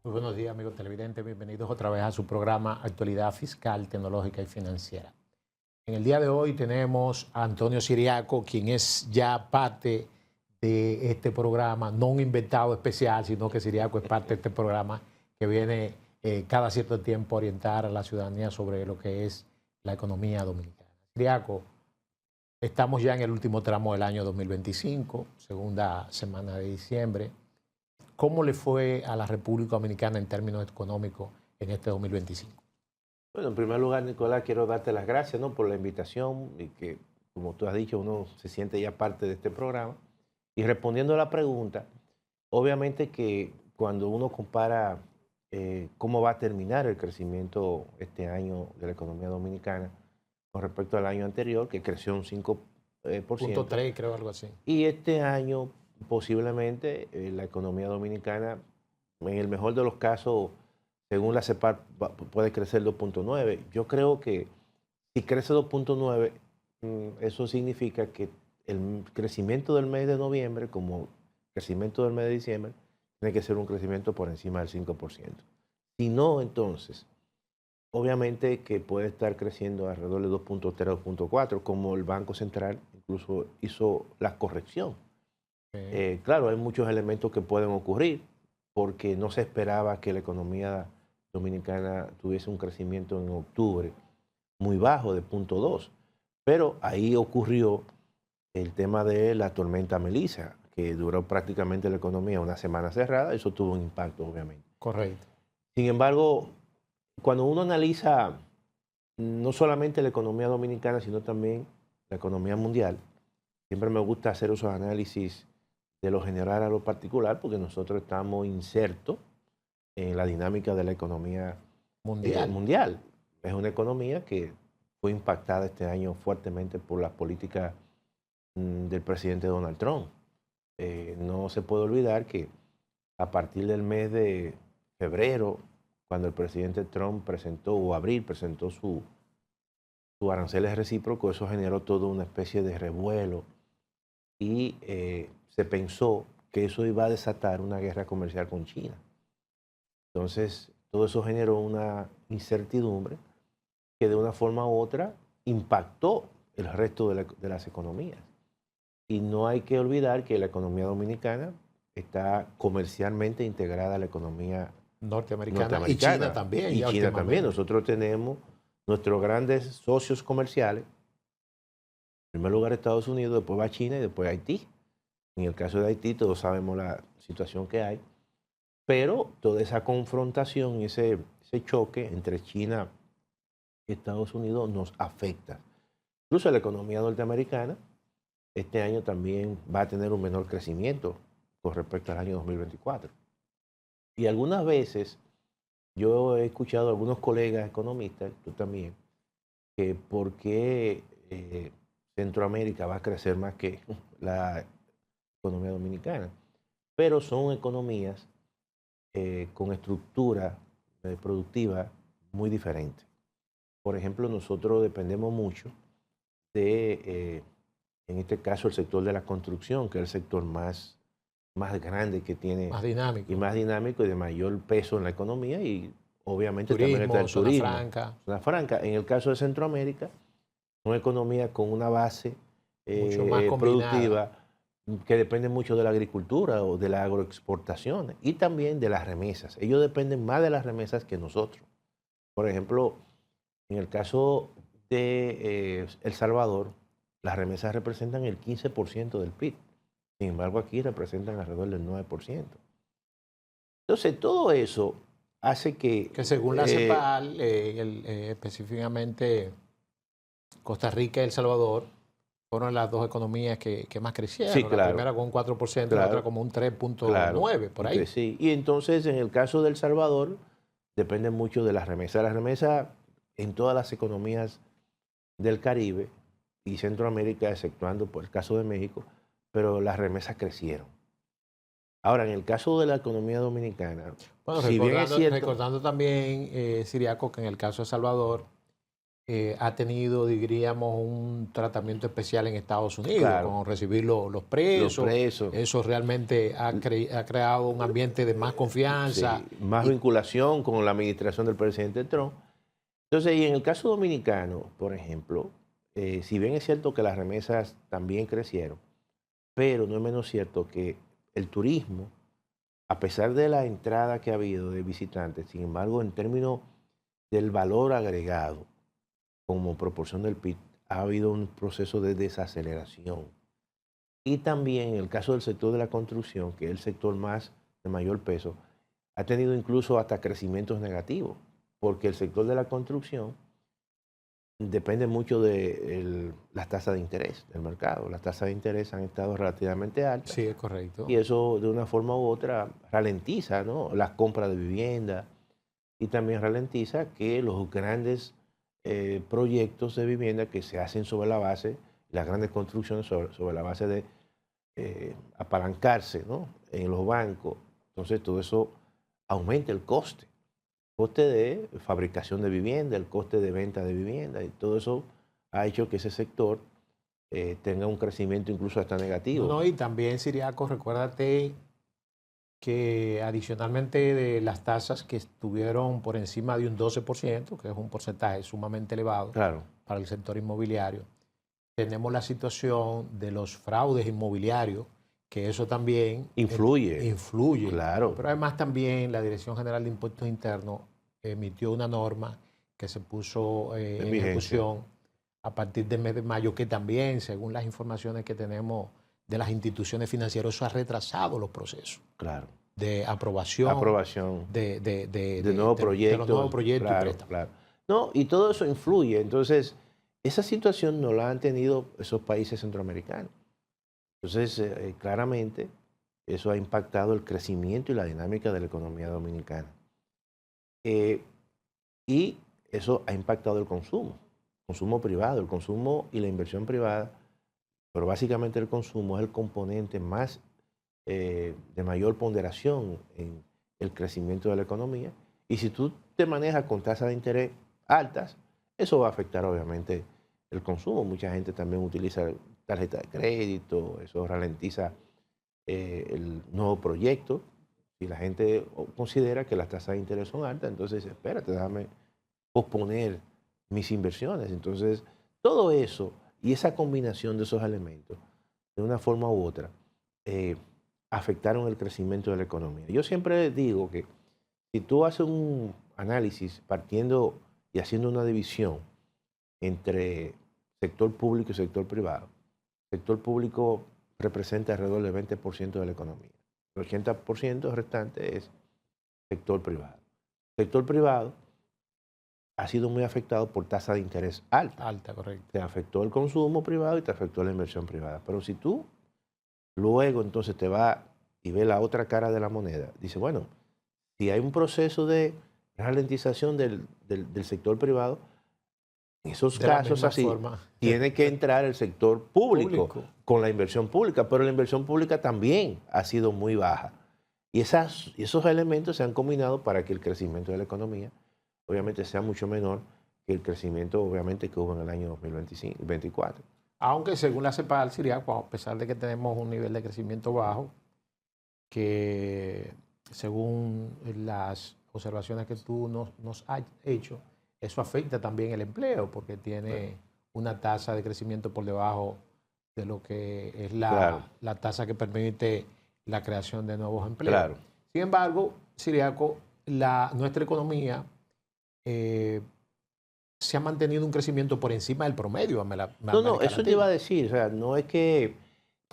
Muy buenos días, amigos televidentes. Bienvenidos otra vez a su programa Actualidad Fiscal, Tecnológica y Financiera. En el día de hoy tenemos a Antonio Siriaco, quien es ya parte de este programa, no un invitado especial, sino que Siriaco es parte de este programa que viene cada cierto tiempo a orientar a la ciudadanía sobre lo que es la economía dominicana. Siriaco, estamos ya en el último tramo del año 2025, segunda semana de diciembre. ¿Cómo le fue a la República Dominicana en términos económicos en este 2025? Bueno, en primer lugar, Nicolás, quiero darte las gracias, ¿no?, por la invitación y que, como tú has dicho, uno se siente ya parte de este programa. Y respondiendo a la pregunta, obviamente que cuando uno compara cómo va a terminar el crecimiento este año de la economía dominicana con respecto al año anterior, que creció un 5%, Punto 3, creo, algo así. y este año posiblemente la economía dominicana, en el mejor de los casos, según la CEPAL, puede crecer 2.9. Yo creo que si crece 2.9, eso significa que el crecimiento del mes de noviembre, como el crecimiento del mes de diciembre, tiene que ser un crecimiento por encima del 5%. Si no, entonces, obviamente que puede estar creciendo alrededor de 2.3, 2.4, como el Banco Central incluso hizo la corrección. Sí. Claro, hay muchos elementos que pueden ocurrir porque no se esperaba que la economía dominicana tuviese un crecimiento en octubre muy bajo de 0.2, pero ahí ocurrió el tema de la tormenta Melissa, que duró prácticamente la economía una semana cerrada. Eso tuvo un impacto, obviamente. Correcto. Sin embargo, cuando uno analiza no solamente la economía dominicana, sino también la economía mundial, siempre me gusta hacer esos análisis de lo general a lo particular, porque nosotros estamos insertos en la dinámica de la economía Mundial. mundial. Es una economía que fue impactada este año fuertemente por las políticas del presidente Donald Trump. No se puede olvidar que a partir del mes de febrero, cuando el presidente Trump presentó, o abril, presentó su aranceles recíprocos, eso generó toda una especie de revuelo y se pensó que eso iba a desatar una guerra comercial con China. Entonces, todo eso generó una incertidumbre que de una forma u otra impactó el resto de las economías. Y no hay que olvidar que la economía dominicana está comercialmente integrada a la economía Norteamericana y China norteamericana también, y ya China también. últimamente. Nosotros tenemos nuestros grandes socios comerciales. En primer lugar Estados Unidos, después va China y después Haití. En el caso de Haití todos sabemos la situación que hay, pero toda esa confrontación y ese choque entre China y Estados Unidos nos afecta. Incluso la economía norteamericana este año también va a tener un menor crecimiento con respecto al año 2024. Y algunas veces yo he escuchado a algunos colegas economistas, tú también, que por qué Centroamérica va a crecer más que la economía dominicana. Pero son economías con estructura productiva muy diferente. Por ejemplo, nosotros dependemos mucho de, en este caso, el sector de la construcción, que es el sector más grande que tiene Más y dinámico. más dinámico y de mayor peso en la economía, y obviamente también está Turismo, el zona turismo. franca, Zona franca. En el caso de Centroamérica, una economía con una base mucho más combinada. productiva que depende mucho de la agricultura o de la agroexportación y también de las remesas. Ellos dependen más de las remesas que nosotros. Por ejemplo, en el caso de El Salvador, las remesas representan el 15% del PIB. Sin embargo, aquí representan alrededor del 9%. Entonces, todo eso hace que Que según la CEPAL, específicamente Costa Rica y El Salvador, fueron las dos economías que más sí, crecieron. La claro, primera con un 4%, la otra claro, como un claro. 3.9%, por ahí. Sí. Y entonces, en el caso de El Salvador, depende mucho de las remesas. Las remesas en todas las economías del Caribe y Centroamérica, exceptuando por el caso de México, pero las remesas crecieron. Ahora, en el caso de la economía dominicana, Bueno, si bien es cierto, recordando también, Siriaco, que en el caso de Salvador, ha tenido, diríamos, un tratamiento especial en Estados Unidos, Claro. con recibir los presos. Los presos. Eso realmente ha creado un ambiente de más confianza. Sí, más vinculación con la administración del presidente Trump. Entonces, y en el caso dominicano, por ejemplo, si bien es cierto que las remesas también crecieron, pero no es menos cierto que el turismo, a pesar de la entrada que ha habido de visitantes, sin embargo, en términos del valor agregado como proporción del PIB, ha habido un proceso de desaceleración. Y también en el caso del sector de la construcción, que es el sector más de mayor peso, ha tenido incluso hasta crecimientos negativos, porque el sector de la construcción depende mucho de las tasas de interés del mercado. Las tasas de interés han estado relativamente altas. Sí, es correcto. Y eso de una forma u otra ralentiza, ¿no?, las compras de vivienda y también ralentiza que los grandes proyectos de vivienda que se hacen sobre la base, las grandes construcciones sobre la base de apalancarse, ¿no?, en los bancos. Entonces todo eso aumenta el coste de fabricación de vivienda, el coste de venta de vivienda, y todo eso ha hecho que ese sector tenga un crecimiento incluso hasta negativo. No, y también, Siriaco, recuérdate que adicionalmente de las tasas que estuvieron por encima de un 12%, que es un porcentaje sumamente elevado Claro, para el sector inmobiliario, tenemos la situación de los fraudes inmobiliarios, que eso también influye. claro. Pero además también la Dirección General de Impuestos Internos emitió una norma que se puso en ejecución a partir del mes de mayo, que también, según las informaciones que tenemos de las instituciones financieras, eso ha retrasado los procesos Claro. de aprobación, de nuevos proyectos. los nuevos proyectos Claro, y préstamos. claro. No, y todo eso influye. Entonces, esa situación no la han tenido esos países centroamericanos. Entonces, claramente, eso ha impactado el crecimiento y la dinámica de la economía dominicana. Y eso ha impactado el consumo privado, el consumo y la inversión privada, pero básicamente el consumo es el componente más de mayor ponderación en el crecimiento de la economía. Y si tú te manejas con tasas de interés altas, eso va a afectar obviamente el consumo. Mucha gente también utiliza tarjeta de crédito, eso ralentiza el nuevo proyecto. Si la gente considera que las tasas de interés son altas, entonces dice, espérate, déjame posponer mis inversiones. Entonces, todo eso y esa combinación de esos elementos, de una forma u otra, afectaron el crecimiento de la economía. Yo siempre digo que si tú haces un análisis partiendo y haciendo una división entre sector público y sector privado, el sector público representa alrededor del 20% de la economía. El 80% restante es sector privado. El sector privado ha sido muy afectado por tasa de interés alta. Alta, correcto. Te afectó el consumo privado y te afectó la inversión privada. Pero si tú luego entonces te vas y ves la otra cara de la moneda, dice, bueno, si hay un proceso de ralentización del sector privado, en esos casos así, tiene que entrar el sector público con la inversión pública, pero la inversión pública también ha sido muy baja. Y esos elementos se han combinado para que el crecimiento de la economía obviamente sea mucho menor que el crecimiento obviamente que hubo en el año 2024. Aunque según la CEPAL, Siriaco, a pesar de que tenemos un nivel de crecimiento bajo, que según las observaciones que tú nos has hecho, eso afecta también el empleo, porque tiene una tasa de crecimiento por debajo de lo que es la tasa que permite la creación de nuevos empleos. Claro. Sin embargo, Siriaco, nuestra economía se ha mantenido un crecimiento por encima del promedio. Eso te iba a decir. O sea, no es que...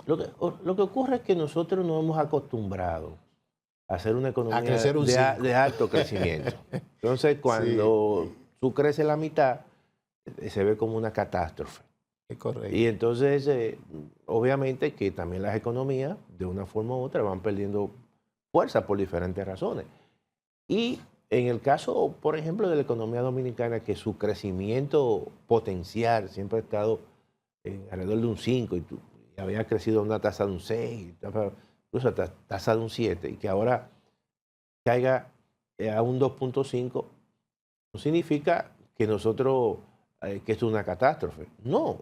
Lo que ocurre es que nosotros nos hemos acostumbrado a hacer una economía de alto crecimiento. Entonces, cuando tú creces la mitad, se ve como una catástrofe. Es correcto. Y entonces, obviamente que también las economías, de una forma u otra, van perdiendo fuerza por diferentes razones. Y en el caso, por ejemplo, de la economía dominicana, que su crecimiento potencial siempre ha estado alrededor de un 5 y había crecido a una tasa de un 6, incluso a tasa de un 7, y que ahora caiga a un 2.5, no significa que nosotros que esto es una catástrofe. No,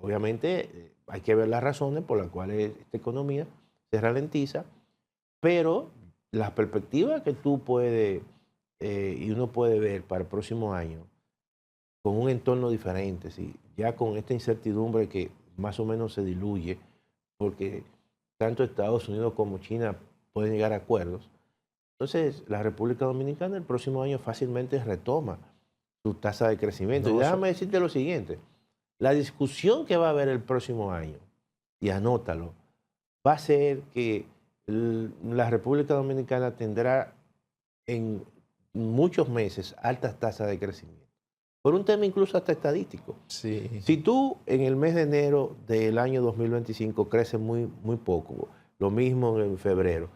obviamente hay que ver las razones por las cuales esta economía se ralentiza, pero las perspectivas que tú puedes y uno puede ver para el próximo año con un entorno diferente, ¿sí? Ya con esta incertidumbre que más o menos se diluye, porque tanto Estados Unidos como China pueden llegar a acuerdos. Entonces, la República Dominicana el próximo año fácilmente retoma su tasa de crecimiento. No, y déjame decirte lo siguiente, la discusión que va a haber el próximo año, y anótalo, va a ser que la República Dominicana tendrá en muchos meses altas tasas de crecimiento. Por un tema incluso hasta estadístico. sí. Si tú en el mes de enero del año 2025 creces muy poco, lo mismo en febrero,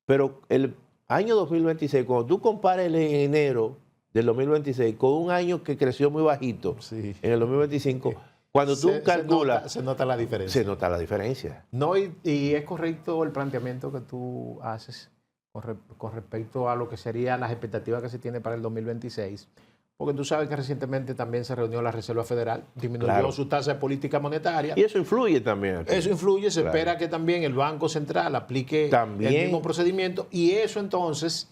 pero el año 2026, cuando tú compares el enero del 2026 con un año que creció muy bajito Sí. en el 2025, cuando tú calculas, se nota la diferencia. se nota la diferencia. No, y es correcto el planteamiento que tú haces con respecto a lo que serían las expectativas que se tiene para el 2026. Porque tú sabes que recientemente también se reunió la Reserva Federal, disminuyó su tasa de política monetaria. Y eso influye también. Aquí. Eso influye, se espera que también el Banco Central aplique el mismo procedimiento y eso entonces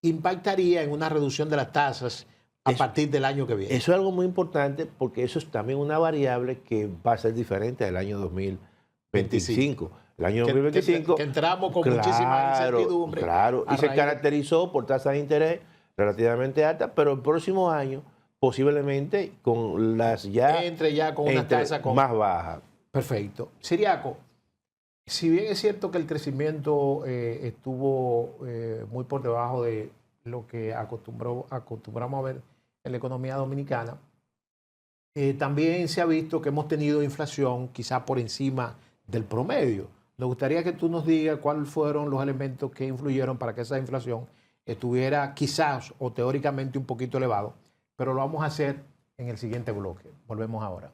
impactaría en una reducción de las tasas a partir del año que viene. Eso es algo muy importante porque eso es también una variable que va a ser diferente del año 2025. El año 2025... Que entramos con muchísima incertidumbre. Claro, y se caracterizó por tasas de interés relativamente altas, pero el próximo año posiblemente con las entre ya con una tasa más baja. Perfecto. Siriaco, si bien es cierto que el crecimiento estuvo muy por debajo de lo que acostumbramos a ver en la economía dominicana, también se ha visto que hemos tenido inflación quizás por encima del promedio. Nos gustaría que tú nos digas cuáles fueron los elementos que influyeron para que esa inflación estuviera quizás o teóricamente un poquito elevado, pero lo vamos a hacer en el siguiente bloque. Volvemos ahora.